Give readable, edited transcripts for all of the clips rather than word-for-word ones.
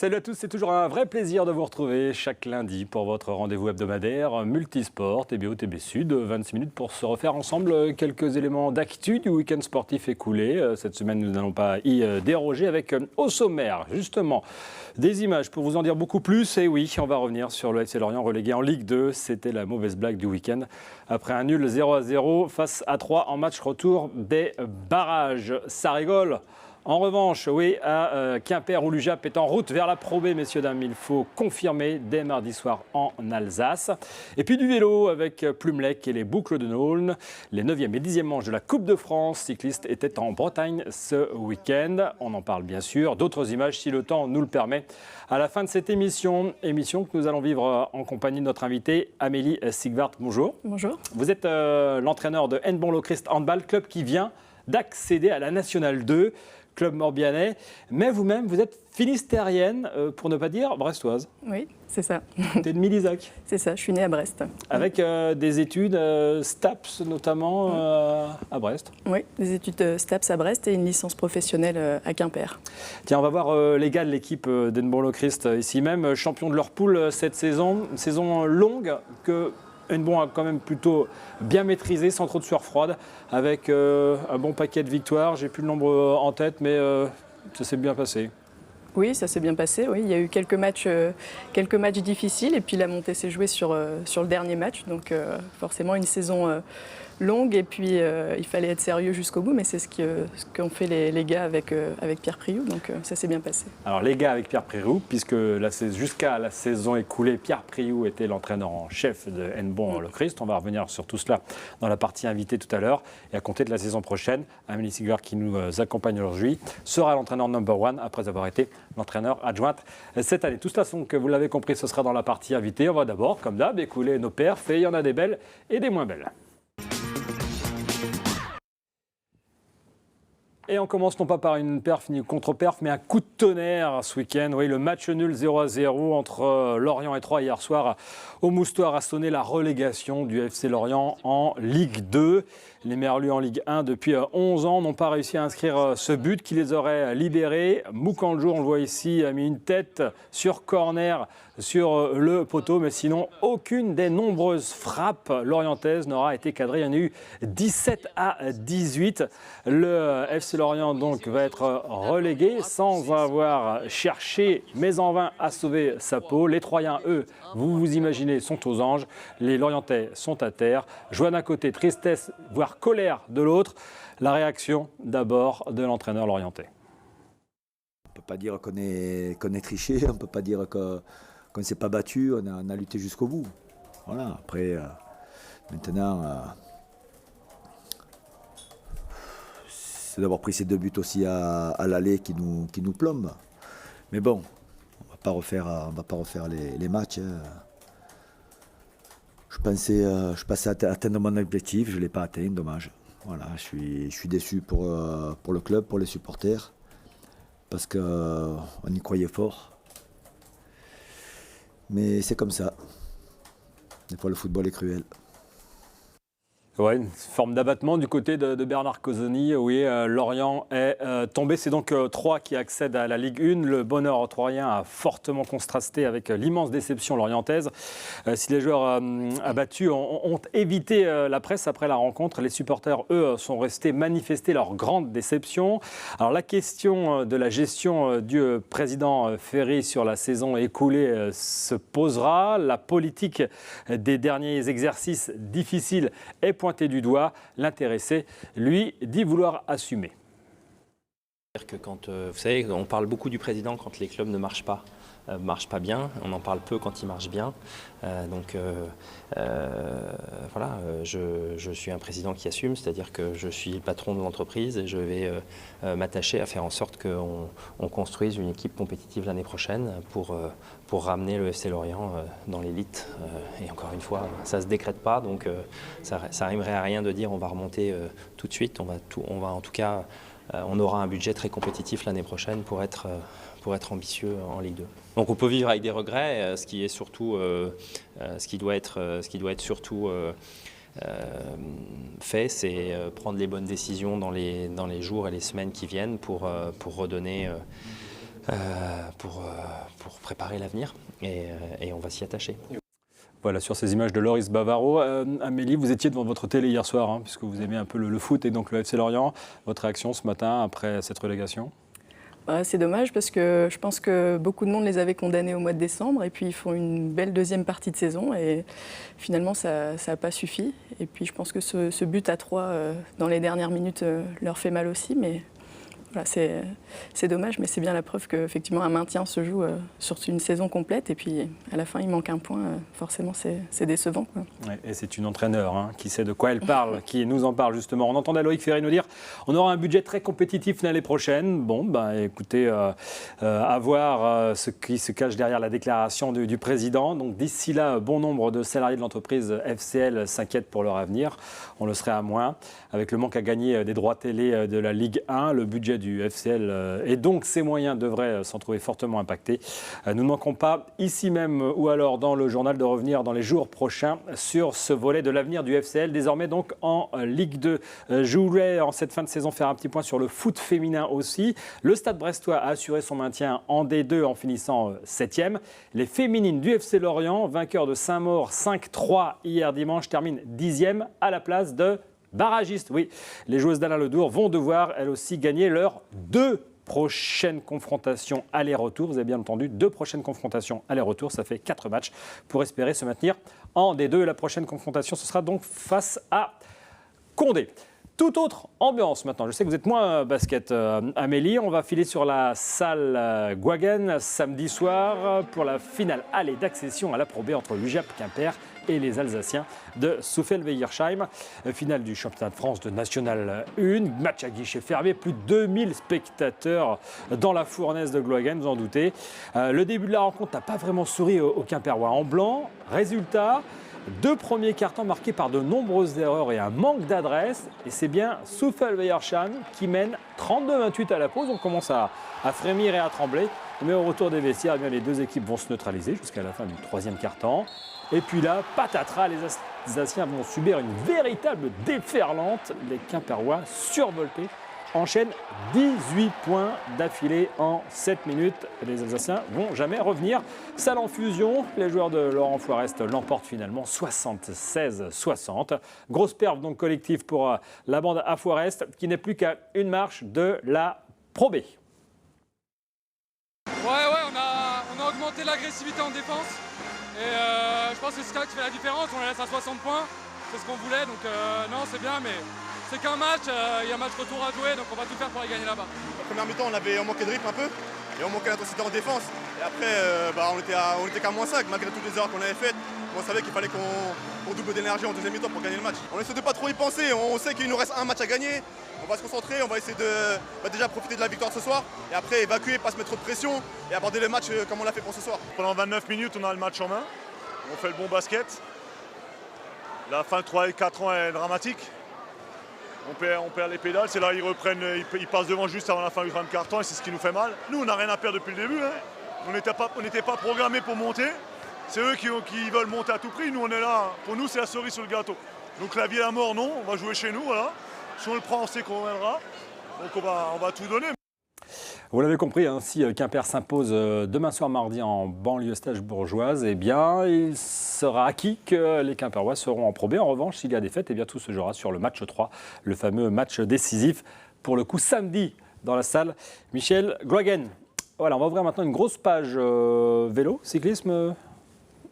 Salut à tous, c'est toujours un vrai plaisir de vous retrouver chaque lundi pour votre rendez-vous hebdomadaire Multisport et BOTB Sud. 26 minutes pour se refaire ensemble quelques éléments d'actu du week-end sportif écoulé. Cette semaine, nous n'allons pas y déroger avec au sommaire, justement, des images pour vous en dire beaucoup plus. Et oui, on va revenir sur le FC Lorient relégué en Ligue 2. C'était la mauvaise blague du week-end après un nul 0-0 face à 3 en match retour des barrages. Ça rigole. En revanche, oui, à Quimper où l'UJAP est en route vers la Pro B, messieurs, dames, il faut confirmer dès mardi soir en Alsace. Et puis du vélo avec Plumelec et les boucles de Nôle. Les 9e et 10e manches de la Coupe de France cycliste étaient en Bretagne ce week-end. On en parle bien sûr. D'autres images, si le temps nous le permet, à la fin de cette émission que nous allons vivre en compagnie de notre invitée Amélie Sigvart. Bonjour. Bonjour. Vous êtes l'entraîneur de Handball Locrist Handball, club qui vient d'accéder à la Nationale 2. Club morbihanais, mais vous-même, vous êtes finistérienne, pour ne pas dire brestoise. Oui, c'est ça. T'es de Milizac. C'est ça, je suis née à Brest. Avec des études STAPS notamment à Brest. Oui, des études STAPS à Brest et une licence professionnelle à Quimper. Tiens, on va voir les gars de l'équipe d'Handball Locrist ici même, champion de leur poule cette saison. Une saison longue que Hennebon a quand même plutôt bien maîtrisé, sans trop de sueur froide, avec un bon paquet de victoires. J'ai plus le nombre en tête, mais ça s'est bien passé. Oui, ça s'est bien passé. Oui. Il y a eu quelques matchs difficiles et puis la montée s'est jouée sur le dernier match. Donc forcément une saison longue et puis il fallait être sérieux jusqu'au bout, mais c'est ce qu'ont fait les gars avec Pierre Priou, donc ça s'est bien passé. Alors les gars avec Pierre Priou, puisque jusqu'à la saison écoulée, Pierre Priou était l'entraîneur en chef de Hennebon Locrist. On va revenir sur tout cela dans la partie invitée tout à l'heure. Et à compter de la saison prochaine, Amélie Sigvart, qui nous accompagne aujourd'hui, sera l'entraîneur number one après avoir été l'entraîneur adjointe cette année. Tout cela, que vous l'avez compris, ce sera dans la partie invitée. On va d'abord, comme d'hab, écouler nos perfs, et il y en a des belles et des moins belles. Et on commence non pas par une perf ni une contre-perf, mais un coup de tonnerre ce week-end. Oui, le match nul 0-0 entre Lorient et Troyes hier soir au Moustoir a sonné la relégation du FC Lorient en Ligue 2. Les Merlus en Ligue 1 depuis 11 ans n'ont pas réussi à inscrire ce but qui les aurait libérés. Moukanjo, on le voit ici, a mis une tête sur corner sur le poteau, mais sinon aucune des nombreuses frappes lorientaises n'aura été cadrée. Il y en a eu 17-18. Le FC Lorient donc va être relégué sans avoir cherché, mais en vain, à sauver sa peau. Les Troyens, eux, vous vous imaginez, sont aux anges. Les Lorientais sont à terre. Joie d'un côté, tristesse, voire colère de l'autre. La réaction d'abord de l'entraîneur lorientais. On ne peut pas dire qu'on est triché, on ne peut pas dire qu'on ne s'est pas battu, on a lutté jusqu'au bout. Voilà, après, maintenant, c'est d'avoir pris ces 2 buts aussi à l'aller qui nous plombent. Mais bon, on ne va pas refaire les matchs. Je pensais atteindre mon objectif, je ne l'ai pas atteint, dommage. Voilà, je suis déçu pour le club, pour les supporters, parce qu'on y croyait fort. Mais c'est comme ça. Des fois, le football est cruel. Ouais, une forme d'abattement du côté de Bernard Cosoni. Oui, Lorient est tombé. C'est donc Troyes qui accède à la Ligue 1. Le bonheur troyen a fortement contrasté avec l'immense déception lorientaise. Si les joueurs abattus ont évité la presse après la rencontre, les supporters, eux, sont restés manifester leur grande déception. Alors la question de la gestion du président Ferry sur la saison écoulée se posera. La politique des derniers exercices difficiles est pointé du doigt. L'intéressé, lui, dit vouloir assumer. Que quand, vous savez, on parle beaucoup du président quand les clubs ne marchent pas bien. On en parle peu quand ils marchent bien. Voilà, je suis un président qui assume, c'est-à-dire que je suis le patron de l'entreprise et je vais m'attacher à faire en sorte qu'on construise une équipe compétitive l'année prochaine pour ramener le FC Lorient dans l'élite. Et encore une fois, ça ne se décrète pas, donc ça n'arriverait à rien de dire on va remonter tout de suite. On va en tout cas, on aura un budget très compétitif l'année prochaine pour être ambitieux en Ligue 2. Donc on peut vivre avec des regrets, ce qui doit être surtout fait, c'est prendre les bonnes décisions dans les jours et les semaines qui viennent pour redonner pour préparer l'avenir et on va s'y attacher. Voilà, sur ces images de Loris Bavaro. Amélie, vous étiez devant votre télé hier soir, hein, puisque vous aimez un peu le foot et donc le FC Lorient. Votre réaction ce matin après cette relégation ? C'est dommage parce que je pense que beaucoup de monde les avait condamnés au mois de décembre et puis ils font une belle deuxième partie de saison et finalement ça n'a pas suffi. Et puis je pense que ce but à 3 dans les dernières minutes leur fait mal aussi, mais voilà, c'est dommage, mais c'est bien la preuve qu'effectivement un maintien se joue sur une saison complète et puis à la fin il manque un point, forcément c'est décevant, quoi. Ouais, et c'est une entraîneur qui sait de quoi elle parle, qui nous en parle justement. On entendait Loïc Ferry nous dire on aura un budget très compétitif l'année prochaine. Bon, écoutez, à voir ce qui se cache derrière la déclaration du président. Donc d'ici là, bon nombre de salariés de l'entreprise FCL s'inquiètent pour leur avenir. On le serait à moins. Avec le manque à gagner des droits télé de la Ligue 1, le budget du FCL et donc ses moyens devraient s'en trouver fortement impactés. Nous ne manquons pas ici même ou alors dans le journal de revenir dans les jours prochains sur ce volet de l'avenir du FCL, désormais donc en Ligue 2. Je voulais en cette fin de saison faire un petit point sur le foot féminin aussi. Le Stade Brestois a assuré son maintien en D2 en finissant 7e. Les féminines du FC Lorient, vainqueurs de Saint-Maur 5-3 hier dimanche, terminent 10e à la place de barragiste, oui. Les joueuses d'Alain Ledour vont devoir, elles aussi, gagner leurs 2 prochaines confrontations aller-retour. Vous avez bien entendu, 2 prochaines confrontations aller-retour. Ça fait 4 matchs pour espérer se maintenir en D2. La prochaine confrontation, ce sera donc face à Condé. Toute autre ambiance maintenant. Je sais que vous êtes moins basket, Amélie. On va filer sur la salle Guagen samedi soir pour la finale aller d'accession à la Pro B entre l'UJAP Quimper et les Alsaciens de Soufel-Weyersheim. Finale du championnat de France de National 1. Match à guichet fermé. Plus de 2000 spectateurs dans la fournaise de Guagen, vous en doutez. Le début de la rencontre n'a pas vraiment souri aux Quimperois en blanc. Résultat, 2 premiers cartons marqués par de nombreuses erreurs et un manque d'adresse. Et c'est bien Soufel-Weyersheim qui mène 32-28 à la pause. On commence à frémir et à trembler. Mais au retour des vestiaires, eh bien, les 2 équipes vont se neutraliser jusqu'à la fin du 3e quart-temps. Et puis là, patatras, les Alsaciens vont subir une véritable déferlante. Les Quimperois, survoltés, enchaînent 18 points d'affilée en 7 minutes. Les Alsaciens vont jamais revenir. Salle en fusion, les joueurs de Laurent Foirest l'emportent finalement 76-60. Grosse perf donc collective pour la bande à Foirest qui n'est plus qu'à une marche de la Pro B. On a augmenté l'agressivité en défense. Et je pense que c'est ça qui fait la différence. On les laisse à 60 points, c'est ce qu'on voulait. Donc non, c'est bien, mais c'est qu'un match. Il y a un match retour à jouer, donc on va tout faire pour les gagner là-bas. La première mi-temps, on manquait de rythme un peu et on manquait d'intensité en défense. Et après, on était qu'à -5 malgré toutes les erreurs qu'on avait faites. On savait qu'il fallait qu'on double d'énergie en deuxième mi-temps pour gagner le match. On essaie de pas trop y penser. On sait qu'il nous reste un match à gagner. On va se concentrer, on va essayer de déjà profiter de la victoire ce soir et après évacuer, pas se mettre trop de pression et aborder le match comme on l'a fait pour ce soir. Pendant 29 minutes, on a le match en main. On fait le bon basket. La fin de 3 et 4 ans est dramatique. On perd les pédales, c'est là ils reprennent, ils passent devant juste avant la fin du 30 quart-temps et c'est ce qui nous fait mal. Nous, on n'a rien à perdre depuis le début. Hein. On n'était pas programmés pour monter. C'est eux qui veulent monter à tout prix. Nous, on est là. Pour nous, c'est la cerise sur le gâteau. Donc la vie et la mort, non. On va jouer chez nous. Voilà. Si on le prend, on sait qu'on reviendra. Donc on va tout donner. Vous l'avez compris, hein, si Quimper s'impose demain soir mardi en banlieue stage bourgeoise, eh bien, il sera acquis que les Quimperois seront en Pro B. En revanche, s'il y a défaite, eh bien, tout se jouera sur le match 3, le fameux match décisif, pour le coup samedi dans la salle Michel Guagen. Voilà, on va ouvrir maintenant une grosse page vélo, cyclisme.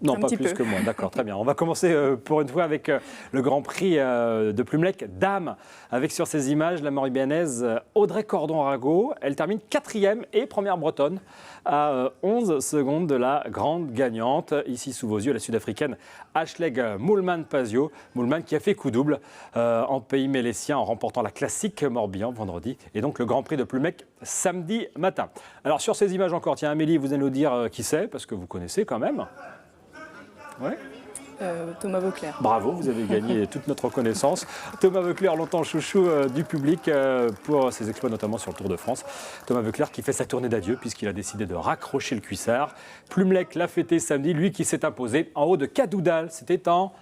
Non, pas plus que moi, d'accord, très bien. On va commencer pour une fois avec le Grand Prix de Plumelec Dames, avec sur ces images la Morbihannaise Audrey Cordon-Rago. Elle termine 4e et première bretonne à 11 secondes de la grande gagnante. Ici sous vos yeux, la Sud-Africaine Ashleigh Moolman-Pasio. Moolman qui a fait coup double en pays mélésien en remportant la classique Morbihan vendredi et donc le Grand Prix de Plumelec samedi matin. Alors sur ces images encore, tiens Amélie, vous allez nous dire qui c'est, parce que vous connaissez quand même. Ouais. Thomas Voeckler. Bravo, vous avez gagné toute notre reconnaissance. Thomas Voeckler, longtemps chouchou du public pour ses exploits notamment sur le Tour de France. Thomas Voeckler qui fait sa tournée d'adieu puisqu'il a décidé de raccrocher le cuissard. Plumelec l'a fêté samedi, lui qui s'est imposé en haut de Cadoudal. C'était en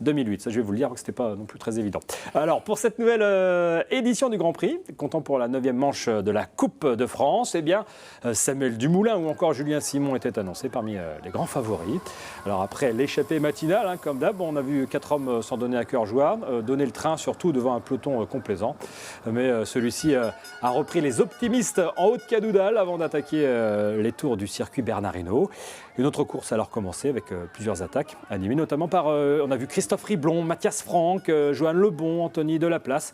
2008. Ça, je vais vous le dire, que ce n'était pas non plus très évident. Alors, pour cette nouvelle édition du Grand Prix, comptant pour la 9e manche de la Coupe de France, eh bien, Samuel Dumoulin ou encore Julien Simon étaient annoncés parmi les grands favoris. Alors, après l'échappée matinale, comme d'hab, on a vu 4 hommes s'en donner à cœur joie, donner le train surtout devant un peloton complaisant. Mais celui-ci a repris les optimistes en haut de Cadoudal avant d'attaquer les tours du circuit Bernard Hinault. Une autre course a alors commencé avec plusieurs attaques, animées notamment par, on a vu Christophe Riblon, Mathias Franck, Johan Lebon, Anthony Delaplace.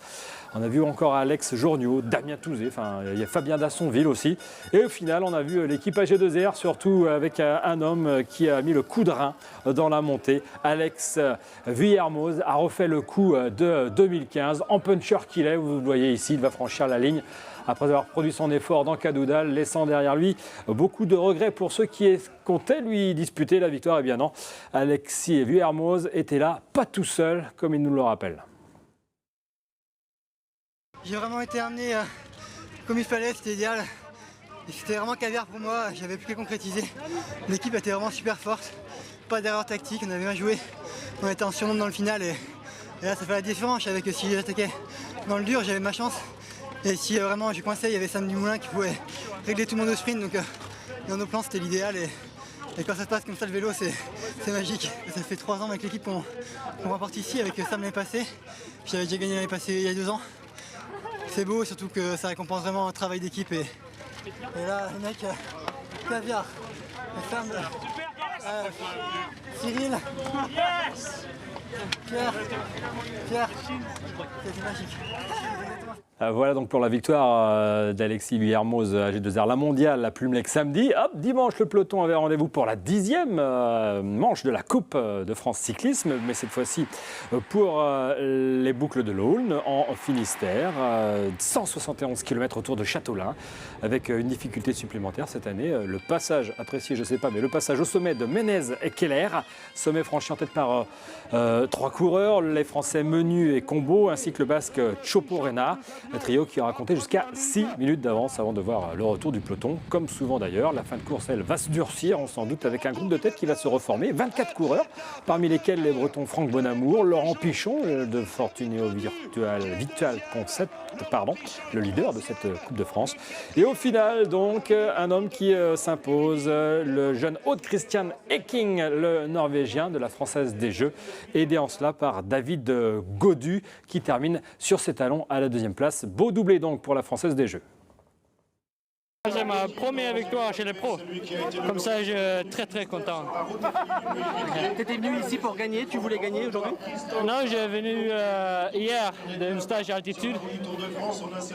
On a vu encore Alex Journiot, Damien Touzé, enfin il y a Fabien Dassonville aussi. Et au final, on a vu l'équipe AG2R, surtout avec un homme qui a mis le coup de rein dans la montée. Alex Vuillermoz a refait le coup de 2015. En puncher qu'il est, vous le voyez ici, il va franchir la ligne après avoir produit son effort dans Cadoudal, laissant derrière lui beaucoup de regrets pour ceux qui comptaient lui disputer la victoire. Eh bien non, Alexis Vuillermoz était là, pas tout seul, comme il nous le rappelle. J'ai vraiment été amené comme il fallait, c'était idéal. Et c'était vraiment caviar pour moi, j'avais plus qu'à concrétiser. L'équipe était vraiment super forte, pas d'erreur tactique, on avait bien joué. On était en surnombre dans le final et là ça fait la différence. Je savais que si j'attaquais dans le dur, j'avais ma chance. Et si vraiment j'ai coincé, il y avait Sam Dumoulin qui pouvait régler tout le monde au sprint. Donc dans nos plans c'était l'idéal et quand ça se passe comme ça le vélo c'est magique. Ça fait 3 ans avec l'équipe qu'on remporte ici avec Sam l'année passée. J'avais déjà gagné l'année passée il y a 2 ans. C'est beau, surtout que ça récompense vraiment un travail d'équipe et là les mecs, caviar, Sam, Cyril, Pierre, c'était magique. Voilà donc pour la victoire d'Alexis Vuillermoz à AG2R, la mondiale, la Plumelec samedi. Hop, dimanche, le peloton avait rendez-vous pour la 10e manche de la Coupe de France cyclisme, mais cette fois-ci pour les boucles de l'Aulne en Finistère. 171 km autour de Châteaulin, avec une difficulté supplémentaire cette année. Le passage, apprécié, je ne sais pas, mais le passage au sommet de Menez et Keller, sommet franchi en tête par 3 coureurs, les Français Menu et Combo, ainsi que le Basque Choporena. Un trio qui aura compté jusqu'à 6 minutes d'avance avant de voir le retour du peloton. Comme souvent d'ailleurs, la fin de course, elle va se durcir, on s'en doute, avec un groupe de tête qui va se reformer. 24 coureurs, parmi lesquels les Bretons Franck Bonamour, Laurent Pichon de Fortuneo Virtual Concept, le leader de cette Coupe de France. Et au final, donc, un homme qui s'impose, le jeune Aude Christian Ecking, le Norvégien de la Française des Jeux, aidé en cela par David Gaudu, qui termine sur ses talons à la 2e place. Beau doublé donc pour la Française des Jeux. C'est ma première victoire chez les pros. Comme ça, je suis très content. Tu étais venu ici pour gagner, tu voulais gagner aujourd'hui? Non, j'ai venu hier d'un stage d'altitude.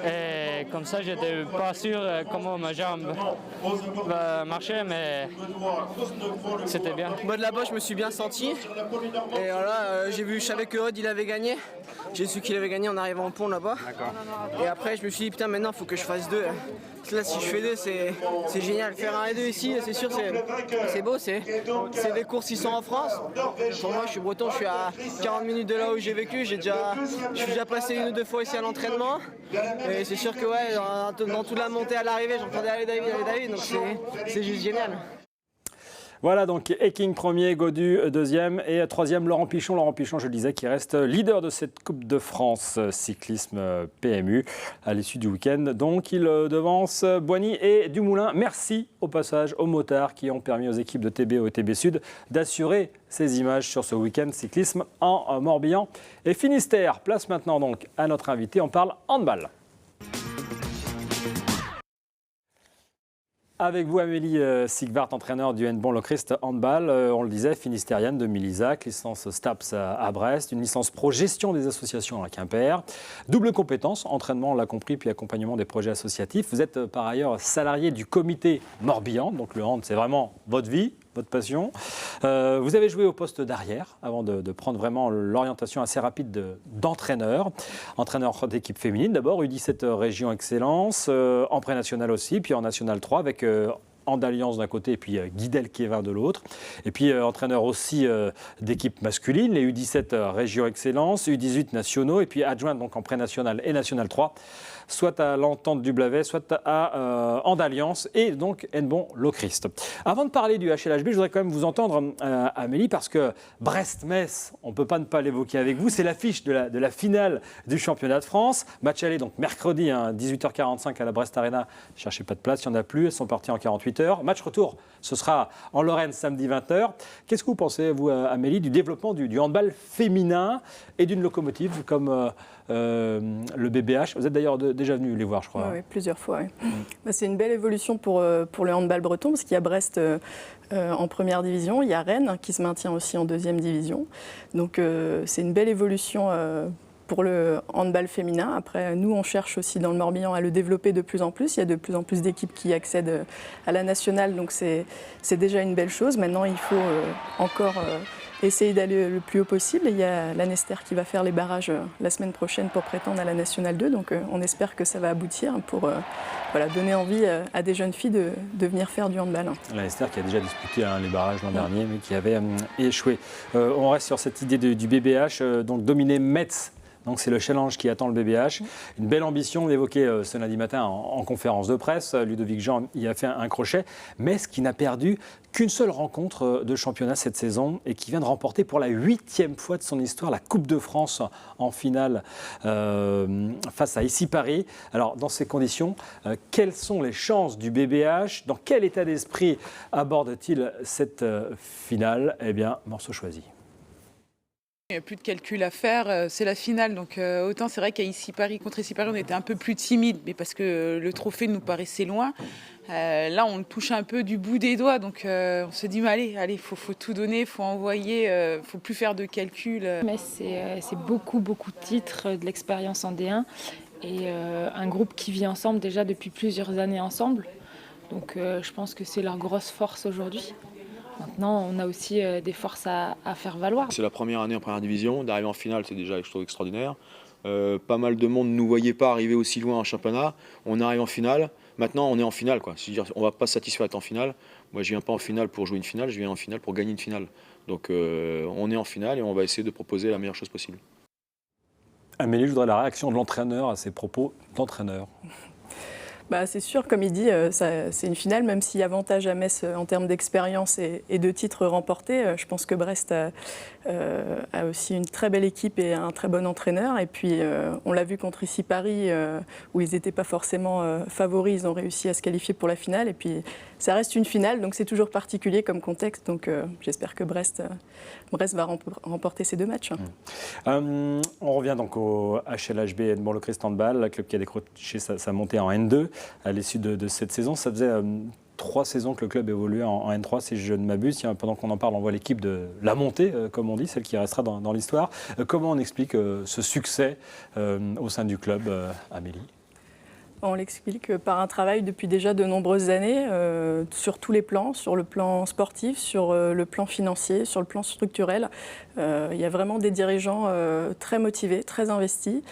Et comme ça, j'étais pas sûr comment ma jambe va marcher, mais c'était bien. Moi de là-bas, je me suis bien senti. Et voilà, je savais que Aude, il avait gagné. J'ai su qu'il avait gagné en arrivant au pont là-bas. Et après, je me suis dit, putain, maintenant, il faut que je fasse 2. Là, si je fais 2, c'est génial. Faire 1 et 2 ici, c'est sûr, c'est beau. C'est des courses qui sont en France. Pour moi, je suis breton, je suis à 40 minutes de là où j'ai vécu. Je suis déjà passé 1 ou 2 fois ici à l'entraînement. Et c'est sûr que ouais, dans toute la montée à l'arrivée, j'entendais aller David. Donc c'est juste génial. Voilà donc Ecking premier, Gaudu deuxième et troisième Laurent Pichon. Laurent Pichon, je le disais, qui reste leader de cette Coupe de France cyclisme PMU à l'issue du week-end. Donc il devance Boigny et Dumoulin. Merci au passage aux motards qui ont permis aux équipes de TB et TB Sud d'assurer ces images sur ce week-end cyclisme en Morbihan et Finistère. Place maintenant donc à notre invité, on parle handball. Avec vous, Amélie Sigvart, entraîneur du Handball Lochrist Handball. On le disait, finistérienne de Milizac, licence STAPS à Brest, une licence pro gestion des associations à Quimper. Double compétence, entraînement, on l'a compris, puis accompagnement des projets associatifs. Vous êtes par ailleurs salarié du comité Morbihan, donc le hand, c'est vraiment votre vie, votre passion. Vous avez joué au poste d'arrière avant de prendre vraiment l'orientation assez rapide d'entraîneur. Entraîneur d'équipe féminine d'abord, U17 Région Excellence, en pré-national aussi, puis en National 3 avec d'Alliance d'un côté et puis Guy Delkévin de l'autre. Et puis entraîneur aussi d'équipes masculines, les U17 Région Excellence, U18 nationaux et puis adjoint donc en pré-national et national 3, soit à l'Entente du Blavet, soit à Andalliance et donc Hennebont Lochrist. Avant de parler du HLHB, je voudrais quand même vous entendre, Amélie, parce que Brest-Metz, on ne peut pas ne pas l'évoquer avec vous, c'est l'affiche de la finale du championnat de France. Match aller donc mercredi, 18h45 à la Brest Arena. Cherchez pas de place, il n'y en a plus, elles sont parties en 48 heures. Match retour, ce sera en Lorraine samedi 20h. Qu'est-ce que vous pensez, vous, Amélie, du développement du handball féminin et d'une locomotive comme le BBH? Vous êtes d'ailleurs déjà venu les voir, je crois. Oui, plusieurs fois. Oui. C'est une belle évolution pour le handball breton, parce qu'il y a Brest en première division, il y a Rennes qui se maintient aussi en deuxième division. Donc c'est une belle évolution pour le handball féminin. Après, nous, on cherche aussi dans le Morbihan à le développer de plus en plus. Il y a de plus en plus d'équipes qui accèdent à la nationale, donc c'est déjà une belle chose. Maintenant, il faut encore essayer d'aller le plus haut possible. Et il y a l'Anester qui va faire les barrages la semaine prochaine pour prétendre à la Nationale 2. Donc on espère que ça va aboutir pour donner envie à des jeunes filles de venir faire du handball. L'Anester qui a déjà disputé les barrages l'an dernier, mais qui avait échoué. On reste sur cette idée du BBH, donc dominer Metz. Donc c'est le challenge qui attend le BBH. Une belle ambition évoquée ce lundi matin en conférence de presse. Ludovic Jean y a fait un crochet. Metz qui n'a perdu qu'une seule rencontre de championnat cette saison et qui vient de remporter pour la 8e fois de son histoire la Coupe de France en finale face à Issy Paris. Alors dans ces conditions, quelles sont les chances du BBH? Dans quel état d'esprit aborde-t-il cette finale? Eh bien, morceau choisi. Il n'y a plus de calcul à faire, c'est la finale. Donc autant c'est vrai qu'à Issy-Paris, contre Issy-Paris, on était un peu plus timide, mais parce que le trophée nous paraissait loin. Là, on le touche un peu du bout des doigts. Donc on se dit, mais allez, faut tout donner, il faut envoyer, il ne faut plus faire de calcul. Mais c'est beaucoup de titres, de l'expérience en D1 et un groupe qui vit ensemble déjà depuis plusieurs années ensemble. Donc je pense que c'est leur grosse force aujourd'hui. Maintenant, on a aussi des forces à faire valoir. C'est la première année en première division. D'arriver en finale, c'est déjà, je trouve, extraordinaire. Pas mal de monde ne nous voyait pas arriver aussi loin en championnat. On arrive en finale. Maintenant, on est en finale, quoi. C'est-à-dire, on ne va pas se satisfaire d'être en finale. Moi, je ne viens pas en finale pour jouer une finale, je viens en finale pour gagner une finale. Donc, on est en finale et on va essayer de proposer la meilleure chose possible. Amélie, je voudrais la réaction de l'entraîneur à ces propos d'entraîneur. C'est sûr, comme il dit, c'est une finale, même s'il y a avantage à Metz en termes d'expérience et de titres remportés. Je pense que Brest a aussi une très belle équipe et un très bon entraîneur. Et puis, on l'a vu contre Issy Paris, où ils n'étaient pas forcément favoris. Ils ont réussi à se qualifier pour la finale. Et puis, ça reste une finale, donc c'est toujours particulier comme contexte. Donc, j'espère que Brest va remporter ces deux matchs. On revient donc au HLHB Hennebont Lochrist Handball, le club qui a décroché sa montée en N2 à l'issue de cette saison. Ça faisait 3 saisons que le club évoluait en N3, si je ne m'abuse. Pendant qu'on en parle, on voit l'équipe de la montée, comme on dit, celle qui restera dans l'histoire. Comment on explique ce succès au sein du club, Amélie ? On l'explique par un travail depuis déjà de nombreuses années, sur tous les plans, sur le plan sportif, sur le plan financier, sur le plan structurel. Il y a vraiment des dirigeants très motivés, très investis.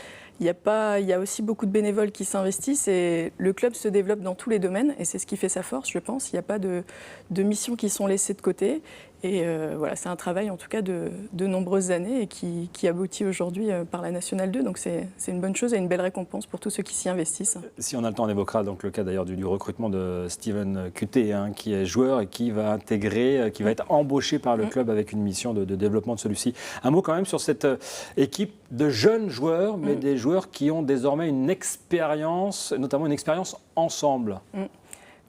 Il y a aussi beaucoup de bénévoles qui s'investissent et le club se développe dans tous les domaines et c'est ce qui fait sa force, je pense. Il n'y a pas de missions qui sont laissées de côté. Et c'est un travail en tout cas de nombreuses années et qui aboutit aujourd'hui par la Nationale 2. Donc c'est une bonne chose et une belle récompense pour tous ceux qui s'y investissent. Si on a le temps, on évoquera donc le cas d'ailleurs du recrutement de Steven Cuté, qui est joueur et qui va intégrer, qui va être embauché par le club avec une mission de développement de celui-ci. Un mot quand même sur cette équipe de jeunes joueurs, mais des joueurs qui ont désormais une expérience, notamment une expérience ensemble.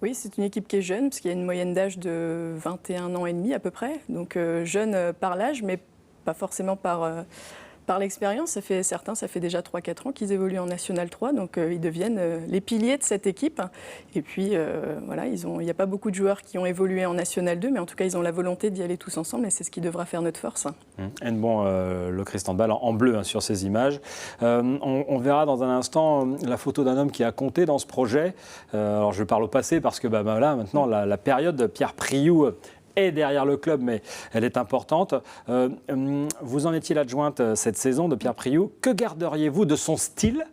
Oui, c'est une équipe qui est jeune, parce qu'il y a une moyenne d'âge de 21 ans et demi à peu près. Donc jeune par l'âge, mais pas forcément par l'expérience. Ça fait déjà 3-4 ans qu'ils évoluent en National 3, donc ils deviennent les piliers de cette équipe. Et puis il n'y a pas beaucoup de joueurs qui ont évolué en National 2, mais en tout cas ils ont la volonté d'y aller tous ensemble et c'est ce qui devra faire notre force. Hennebont Lochrist Handball en bleu sur ces images. On verra dans un instant la photo d'un homme qui a compté dans ce projet. Alors je parle au passé parce que là maintenant la période Pierre Priou est derrière le club, mais elle est importante. Vous en étiez l'adjointe cette saison de Pierre Priou. Que garderiez-vous de son style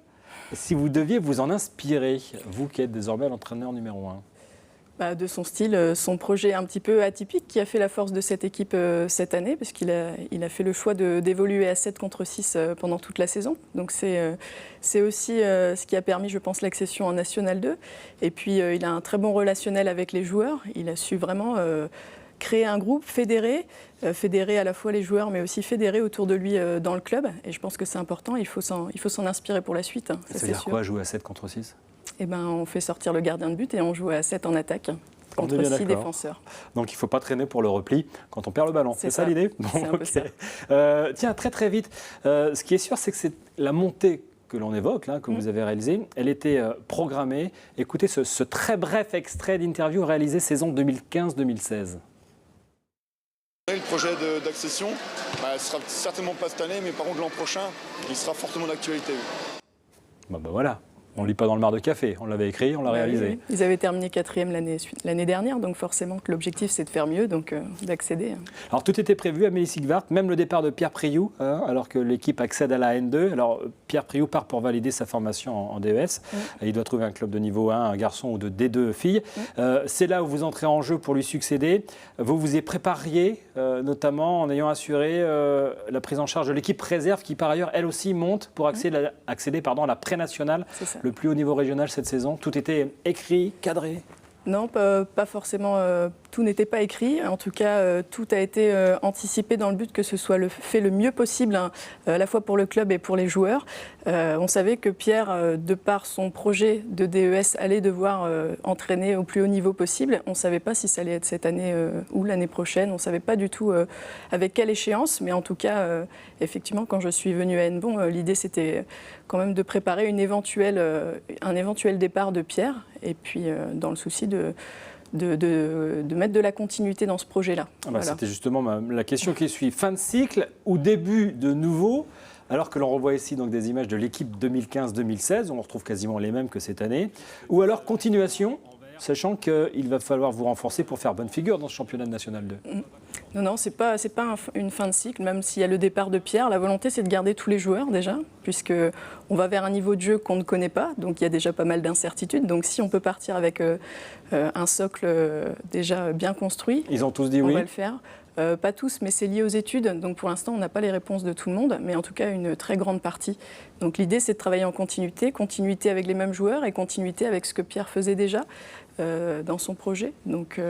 si vous deviez vous en inspirer, vous qui êtes désormais l'entraîneur numéro 1 ? De son style, son projet un petit peu atypique qui a fait la force de cette équipe cette année, parce qu'il a fait le choix d'évoluer à 7 contre 6 pendant toute la saison. Donc c'est aussi ce qui a permis, je pense, l'accession en National 2. Et puis il a un très bon relationnel avec les joueurs. Il a su vraiment créer un groupe, fédérer à la fois les joueurs, mais aussi fédérer autour de lui dans le club. Et je pense que c'est important, il faut s'en inspirer pour la suite. Hein, ça veut dire quoi, jouer à 7 contre 6 ? On fait sortir le gardien de but et on joue à 7 en attaque contre 6 défenseurs. Donc il ne faut pas traîner pour le repli quand on perd le ballon. C'est ça l'idée ? C'est un peu ça. Tiens, très vite, ce qui est sûr, c'est que c'est la montée que l'on évoque, là, que vous avez réalisée, elle était programmée. Écoutez ce très bref extrait d'interview réalisé saison 2015-2016. Le projet d'accession ne sera certainement pas cette année, mais par contre l'an prochain, il sera fortement d'actualité. Voilà. On ne lit pas dans le mar de café, on l'avait écrit, on l'a réalisé. Oui. Ils avaient terminé 4e l'année dernière, donc forcément que l'objectif c'est de faire mieux, donc d'accéder. Alors tout était prévu, Amélie Sigvart, même le départ de Pierre Priou, alors que l'équipe accède à la N2. Alors Pierre Priou part pour valider sa formation en DES. Il doit trouver un club de niveau 1, un garçon ou de D2 filles. C'est là où vous entrez en jeu pour lui succéder. Vous vous y prépariez, notamment en ayant assuré la prise en charge de l'équipe réserve qui par ailleurs elle aussi monte pour accéder à la pré-nationale. Le plus haut niveau régional cette saison. Tout était écrit, cadré ? Non, pas forcément. Tout n'était pas écrit. En tout cas, tout a été anticipé dans le but que ce soit fait le mieux possible, hein, à la fois pour le club et pour les joueurs. On savait que Pierre, de par son projet de DES, allait devoir entraîner au plus haut niveau possible. On ne savait pas si ça allait être cette année ou l'année prochaine. On ne savait pas du tout avec quelle échéance. Mais en tout cas, effectivement, quand je suis venue à Hennebont, l'idée c'était quand même de préparer un éventuel départ de Pierre. Et puis, dans le souci de mettre de la continuité dans ce projet-là. Voilà. C'était justement la question qui suit. Fin de cycle ou début de nouveau ? Alors que l'on revoit ici donc des images de l'équipe 2015-2016, on retrouve quasiment les mêmes que cette année. Ou alors continuation, sachant qu'il va falloir vous renforcer pour faire bonne figure dans ce championnat de National 2. Non, c'est pas une fin de cycle, même s'il y a le départ de Pierre. La volonté, c'est de garder tous les joueurs déjà, puisqu'on va vers un niveau de jeu qu'on ne connaît pas, donc il y a déjà pas mal d'incertitudes. Donc si on peut partir avec un socle déjà bien construit, ils ont tous dit on oui. va le faire. Pas tous, mais c'est lié aux études. Donc pour l'instant, on n'a pas les réponses de tout le monde, mais en tout cas une très grande partie. Donc l'idée, c'est de travailler en continuité avec les mêmes joueurs et continuité avec ce que Pierre faisait déjà dans son projet. Donc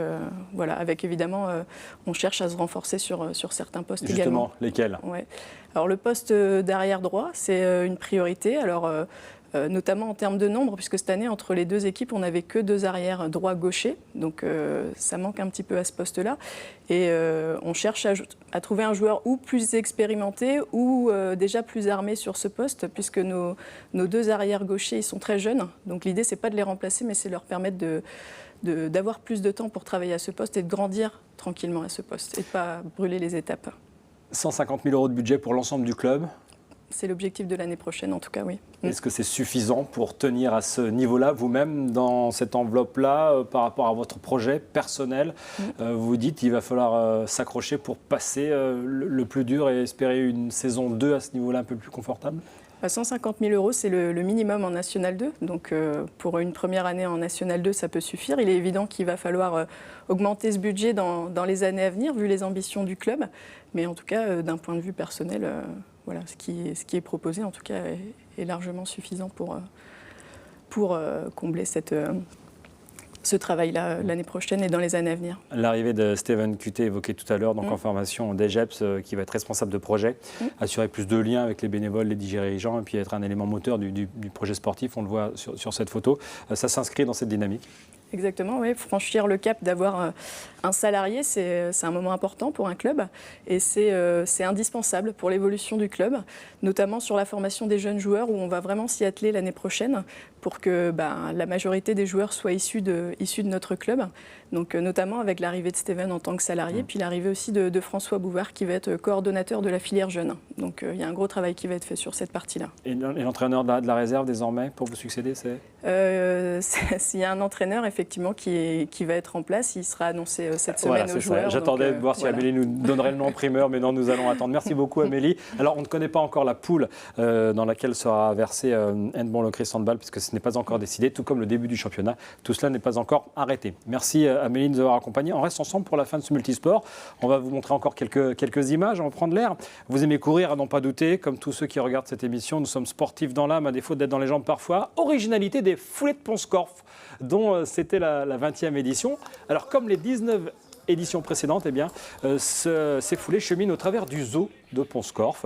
voilà, avec évidemment, on cherche à se renforcer sur certains postes également. Justement, lesquels ? Ouais. Alors le poste d'arrière droit, c'est une priorité. Alors notamment en termes de nombre, puisque cette année, entre les deux équipes, on n'avait que 2 arrières droit-gaucher. Donc ça manque un petit peu à ce poste-là. Et on cherche à trouver un joueur ou plus expérimenté ou déjà plus armé sur ce poste, puisque nos 2 arrières gauchers, ils sont très jeunes. Donc l'idée, c'est pas de les remplacer, mais c'est de leur permettre d'avoir plus de temps pour travailler à ce poste et de grandir tranquillement à ce poste et de ne pas brûler les étapes. 150 000 € de budget pour l'ensemble du club. C'est l'objectif de l'année prochaine, en tout cas, oui. Est-ce que c'est suffisant pour tenir à ce niveau-là, vous-même, dans cette enveloppe-là, par rapport à votre projet personnel ? Vous vous dites qu'il va falloir s'accrocher pour passer le plus dur et espérer une saison 2 à ce niveau-là un peu plus confortable ? 150 000 €, c'est le minimum en National 2. Donc pour une première année en National 2, ça peut suffire. Il est évident qu'il va falloir augmenter ce budget dans les années à venir, vu les ambitions du club. Mais en tout cas, d'un point de vue personnel, voilà, ce qui est proposé, en tout cas, est largement suffisant pour combler ce travail-là l'année prochaine et dans les années à venir. L'arrivée de Steven Cuté, évoqué tout à l'heure, donc en formation DGEPS, qui va être responsable de projet, assurer plus de liens avec les bénévoles, les dirigeants, et puis être un élément moteur du projet sportif, on le voit sur cette photo. Ça s'inscrit dans cette dynamique. Exactement, oui. Franchir le cap d'avoir un salarié, c'est un moment important pour un club et c'est indispensable pour l'évolution du club, notamment sur la formation des jeunes joueurs où on va vraiment s'y atteler l'année prochaine pour que la majorité des joueurs soient issus de notre club. Donc notamment avec l'arrivée de Steven en tant que salarié, puis l'arrivée aussi de François Bouvard qui va être coordonnateur de la filière jeune. Donc il y a un gros travail qui va être fait sur cette partie-là. Et l'entraîneur de la réserve désormais pour vous succéder, c'est s'il y a un entraîneur effectivement qui va être en place, il sera annoncé cette semaine aux joueurs. J'attendais de voir si Amélie nous donnerait le nom en primeur, mais non, nous allons attendre. Merci beaucoup Amélie. Alors on ne connaît pas encore la poule dans laquelle sera versé Hennebont le Cristal Ball, puisque ce n'est pas encore décidé, tout comme le début du championnat. Tout cela n'est pas encore arrêté. Merci Amélie de nous avoir accompagnés. On reste ensemble pour la fin de ce multisport. On va vous montrer encore quelques images, on va prendre l'air. Vous aimez courir, à n'en pas douter, comme tous ceux qui regardent cette émission. Nous sommes sportifs dans l'âme, à défaut d'être dans les jambes parfois. Originalité des foulées de Pont-Scorff, dont c'était la 20e édition. Alors comme les 19 éditions précédentes, eh bien, ces foulées cheminent au travers du zoo de Pont-Scorff.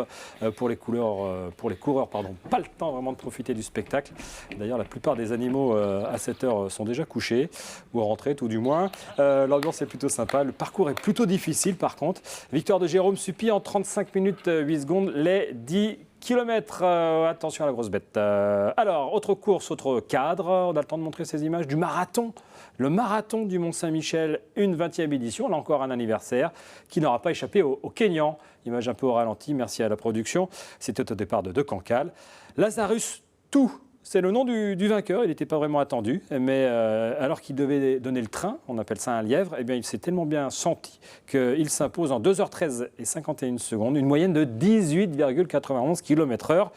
Pour les coureurs, pas le temps vraiment de profiter du spectacle. D'ailleurs, la plupart des animaux à cette heure sont déjà couchés, ou rentrés tout du moins. L'ambiance est plutôt sympa. Le parcours est plutôt difficile par contre. Victoire de Jérôme Suppy en 35 minutes 8 secondes, les 10 kilomètres. Attention à la grosse bête. Alors, autre course, autre cadre. On a le temps de montrer ces images du marathon. Le marathon du Mont-Saint-Michel, une 20e édition. Là encore un anniversaire qui n'aura pas échappé aux Kenyans. Image un peu au ralenti, merci à la production. C'était au départ de Cancale. Lazarus Tout. C'est le nom du vainqueur, il n'était pas vraiment attendu, mais alors qu'il devait donner le train, on appelle ça un lièvre, eh bien, il s'est tellement bien senti qu'il s'impose en 2h13 et 51 secondes, une moyenne de 18,91 km/h.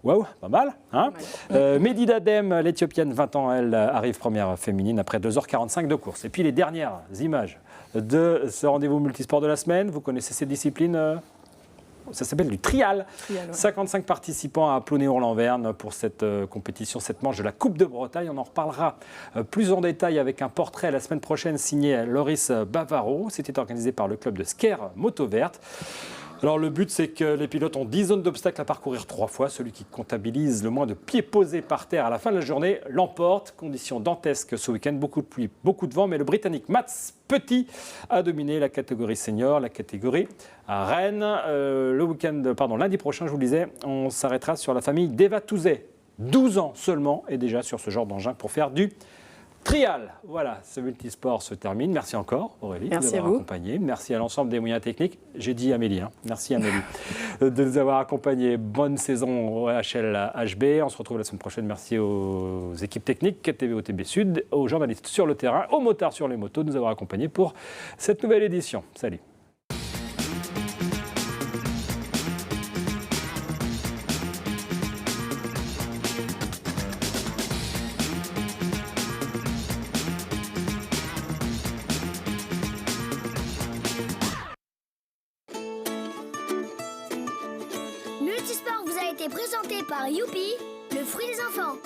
Waouh, pas mal, hein? Mehdi Dadem, l'Éthiopienne, 20 ans, elle arrive première féminine après 2h45 de course. Et puis les dernières images de ce rendez-vous multisport de la semaine, vous connaissez ces disciplines ça s'appelle du trial. 55 participants à Plonéon-Lanverne pour cette compétition, cette manche de la Coupe de Bretagne. On en reparlera plus en détail avec un portrait la semaine prochaine signé Loris Bavaro. C'était organisé par le club de Sker Moto Verte. Alors le but, c'est que les pilotes ont 10 zones d'obstacles à parcourir 3 fois. Celui qui comptabilise le moins de pieds posés par terre à la fin de la journée l'emporte. Conditions dantesques ce week-end, beaucoup de pluie, beaucoup de vent. Mais le Britannique Mats Petit a dominé la catégorie senior, la catégorie à Rennes. Lundi prochain, je vous le disais, on s'arrêtera sur la famille d'Eva Touzet. 12 ans seulement et déjà sur ce genre d'engin pour faire du trial. Voilà, ce multisport se termine. Merci encore, Aurélie, de nous avoir accompagnés. Merci à l'ensemble des moyens techniques. J'ai dit Amélie, hein. Merci Amélie de nous avoir accompagnés. Bonne saison au HL HB. On se retrouve la semaine prochaine. Merci aux équipes techniques, TVO TB Sud, aux journalistes sur le terrain, aux motards sur les motos de nous avoir accompagnés pour cette nouvelle édition. Salut. Multisport vous a été présenté par Youpi, le fruit des enfants.